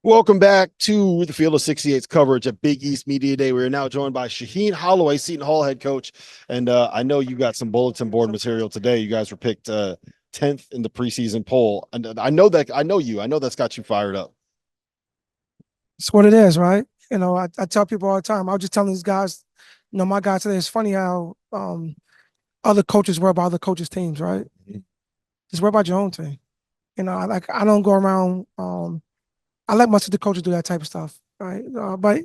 Welcome back to the Field of 68's coverage at Big East Media Day. We are now joined by Shaheen Holloway, Seton Hall head coach. And I know you got some bulletin board material today. You guys were picked 10th in the preseason poll. And I know that's got you fired up. It's what it is, right? I tell people all the time. I was just telling these guys, my guys today, it's funny how other coaches worry about other coaches' teams, right? Mm-hmm. Just worry about your own team. I don't go around I let most of the coaches do that type of stuff, right? But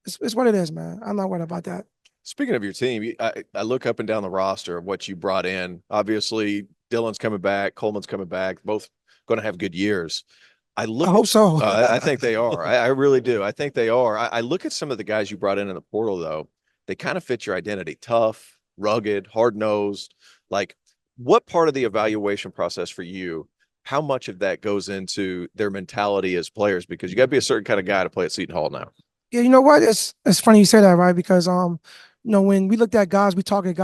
it's what it is, man. I'm not worried about that. Speaking of your team, I look up and down the roster of what you brought in. Obviously, Dylan's coming back, Coleman's coming back, both going to have good years. I hope so. I think they are. I really do. I think they are. I look at some of the guys you brought in the portal, though. They kind of fit your identity: tough, rugged, hard nosed. Like, what part of the evaluation process for you? How much of that goes into their mentality as players? Because you got to be a certain kind of guy to play at Seton Hall now. Yeah, you know what? It's funny you say that, right? Because when we looked at guys, we target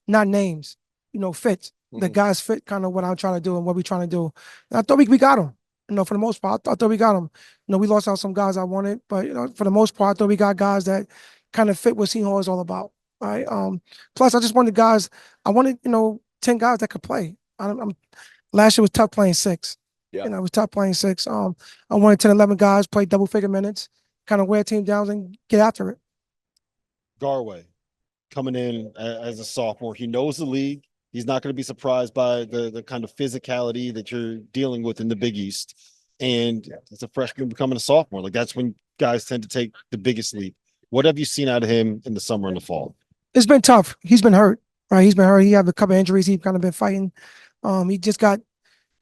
not names, fit. Mm-hmm. The guys fit kind of what I'm trying to do and what we're trying to do. And I thought we got them. For the most part, I thought we got them. We lost out some guys I wanted, but for the most part, I thought we got guys that kind of fit what Seton Hall is all about. Right. Plus, I just wanted guys. I wanted 10 guys that could play. Last year was tough playing six. Yeah. It was tough playing six. I wanted 10, 11 guys play double figure minutes, kind of wear team down and get after it. Garway coming in as a sophomore. He knows the league. He's not going to be surprised by the kind of physicality that you're dealing with in the Big East. And as a freshman becoming a sophomore, like that's when guys tend to take the biggest leap. What have you seen out of him in the summer and the fall? It's been tough. He's been hurt, right? He's been hurt. He had a couple of injuries. He's kind of been fighting. He just got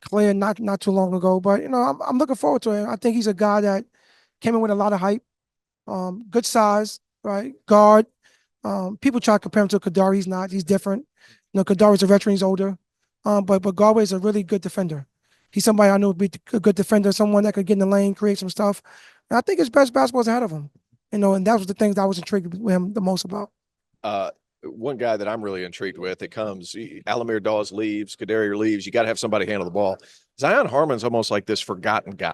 cleared not too long ago. But, I'm looking forward to him. I think he's a guy that came in with a lot of hype. Good size, right? Guard. People try to compare him to Kadari. He's not. He's different. Kadari's a veteran. He's older. But Garway is a really good defender. He's somebody I know would be a good defender, someone that could get in the lane, create some stuff. And I think his best basketball is ahead of him. And that was the things that I was intrigued with him the most about. One guy that I'm really intrigued with, it comes, Alamir Dawes leaves, Kadarier leaves. You got to have somebody handle the ball. Zion Harmon's almost like this forgotten guy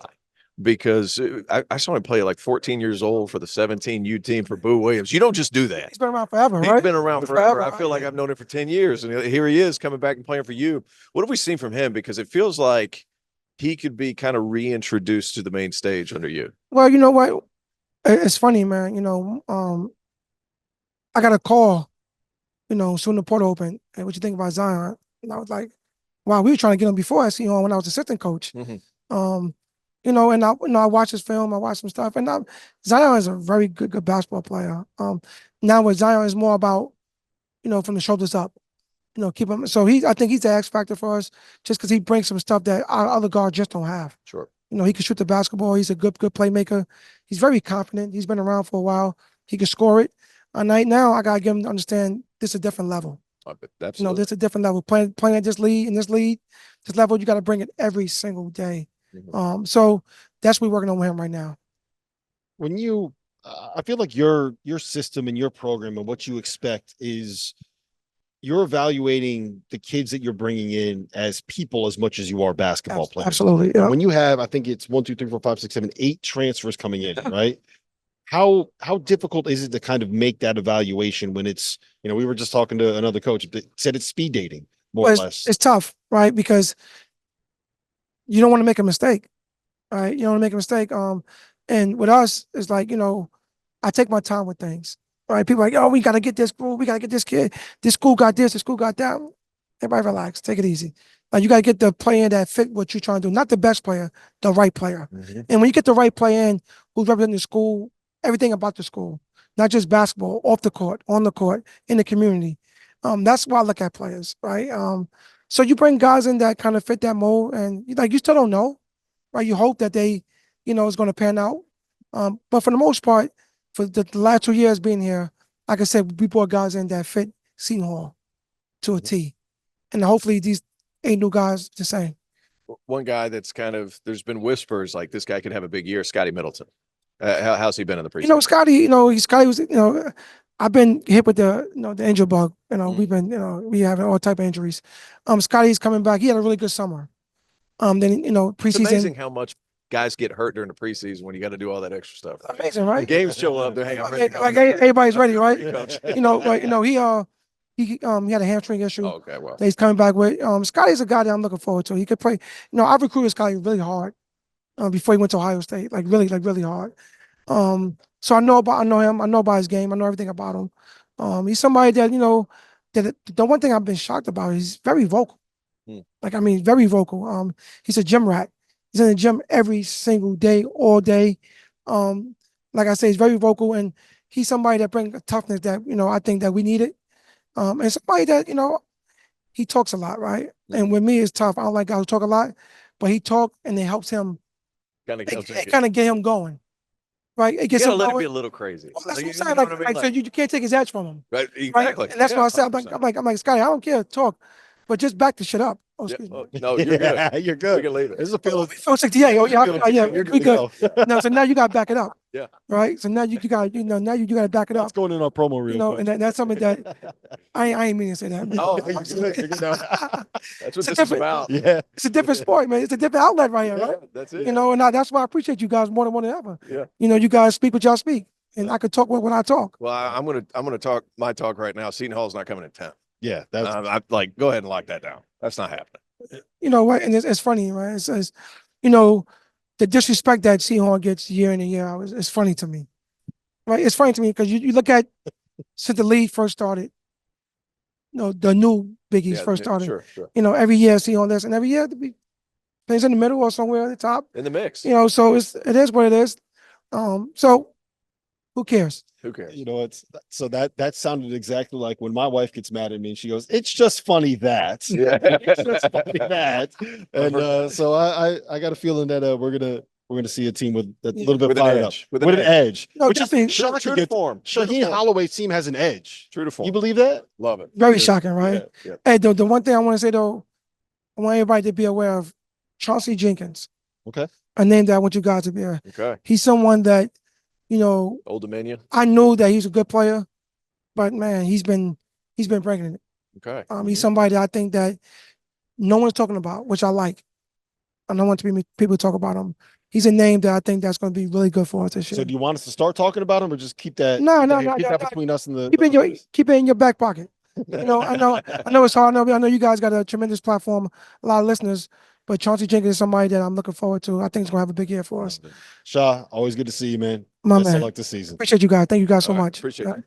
because I saw him play at like 14 years old for the 17U team for Boo Williams. You don't just do that. He's been around forever, right? He's been around forever. I feel like I've known him for 10 years, and here he is coming back and playing for you. What have we seen from him? Because it feels like he could be kind of reintroduced to the main stage under you. Well, you know what? It's funny, man. I got a call, soon the portal opened. And what you think about Zion? And I was like, wow, we were trying to get him before I see him when I was assistant coach. Mm-hmm. And I watched his film, I watched some stuff, and Zion is a very good basketball player. Now with Zion is more about, from the shoulders up, keep him. So I think he's the X factor for us, just because he brings some stuff that our other guards just don't have. Sure. He can shoot the basketball. He's a good playmaker. He's very confident. He's been around for a while. He can score it. Right now, I gotta get him to understand this is a different level. Absolutely. This is a different level. Playing at this level, you got to bring it every single day. Mm-hmm. So that's what we're working on with him right now. When you, I feel like your system and your program and what you expect is you're evaluating the kids that you're bringing in as people as much as you are basketball players. Absolutely. Yeah. When you have, I think it's 1, 2, 3, 4, 5, 6, 7, 8 transfers coming in, right? How difficult is it to kind of make that evaluation when it's, we were just talking to another coach that said it's speed dating more or less. It's tough, right? Because you don't want to make a mistake, right? You don't want to make a mistake. And with us, it's like, I take my time with things, right? People are like, oh, we got to get this school. We got to get this kid. This school got this. This school got that. Everybody relax. Take it easy. Like, you got to get the player that fit what you're trying to do. Not the best player, the right player. Mm-hmm. And when you get the right player in who's representing the school, everything about the school, not just basketball, off the court, on the court, in the community. That's why I look at players, right? So you bring guys in that kind of fit that mold, and you still don't know, right? You hope that they, is going to pan out. But for the most part, for the last 2 years being here, like I said, we brought guys in that fit Seton Hall to a T. And hopefully these 8 new guys the same. One guy that's there's been whispers like this guy could have a big year, Scotty Middleton. How's he been in the preseason? Scotty was, I've been hit with the injury bug. We've been, we have all type of injuries. Scotty's coming back. He had a really good summer. Then, preseason. It's amazing how much guys get hurt during the preseason when you got to do all that extra stuff. Amazing, The right? games show up. Hey, I'm ready. Like everybody's ready, right? Coach. He had a hamstring issue Oh, okay, well, that he's coming back with. Scotty's a guy that I'm looking forward to. He could play. I recruited Scotty really hard before he went to Ohio State, like really hard. So I know him. I know about his game. I know everything about him. He's somebody that that the one thing I've been shocked about is he's very vocal. Like, I mean, very vocal. He's a gym rat. He's in the gym every single day, all day. Like I say, he's very vocal, and he's somebody that brings a toughness that I think that we needed. And somebody that he talks a lot, right? And with me, it's tough. I don't like guys who talk a lot, but he talk and it helps him. It kind of get him going, right? It gets you him gotta let it going. be a little crazy. Well, that's Like, what I'm you saying. know Like, what I mean? so you can't take his edge from him. Right, Right? exactly. And that's why I said, 100%. I'm like, Scotty, I don't care, talk, but just back the shit up. Oh, Yeah, excuse me. no, you're good. Yeah, you're good. We can leave it. This is a feeling. Phil 68. Oh, yeah, yeah, You're we good to good. go. No, so now you got to back it up. Yeah. Right. So now you got now you got to back it That's up. going in our promo reel. And that's something that I ain't meaning to say that. Oh, You're good. You're good now. That's what It's a this is different- about. Yeah. It's a different sport, man. It's a different outlet right here, Yeah, right? that's it. And that's why I appreciate you guys more than ever. Yeah. You guys speak what y'all speak, and I could talk when I talk. Well, I'm gonna talk my talk right now. Seton Hall's not coming in 10th. Yeah. That's I like go ahead and lock that down. That's not happening. You know what? And it's funny, right? It's the disrespect that Seton gets year in and year out is funny to me, right? It's funny to me because you look at since the league first started, the new Big East first started. Sure, sure. Every year Seton this, and every year we plays in the middle or somewhere at the top. In the mix. So it is what it is. So who cares? Who cares? so that sounded exactly like when my wife gets mad at me and she goes, "It's just funny that." Yeah. It's just funny that. And so I got a feeling that we're gonna see a team with a little bit With an fired up, edge. with an edge. No, Which is definitely. shocking. True to form. True to Shaheen form. Holloway's team has an edge. True to form. You believe that? Love it. Very shocking, right? Yeah. Hey, the one thing I want to say though, I want everybody to be aware of Chauncey Jenkins. Okay. A name that I want you guys to be aware. Okay. He's someone that, Old Dominion. I knew that he's a good player, but man, he's been bringing it. Okay. He's somebody that I think that no one's talking about, which I like. I don't want people to talk about him. He's a name that I think that's going to be really good for us this year. So do you want us to start talking about him or just keep that? No, keep that between us and the. keep it in your back pocket. I know it's hard. I know you guys got a tremendous platform, a lot of listeners, but Chauncey Jenkins is somebody that I'm looking forward to. I think he's going to have a big year for us. Shah, always good to see you, man. My Best of man. luck this season. Appreciate you guys. Thank you guys so All right, much. appreciate it.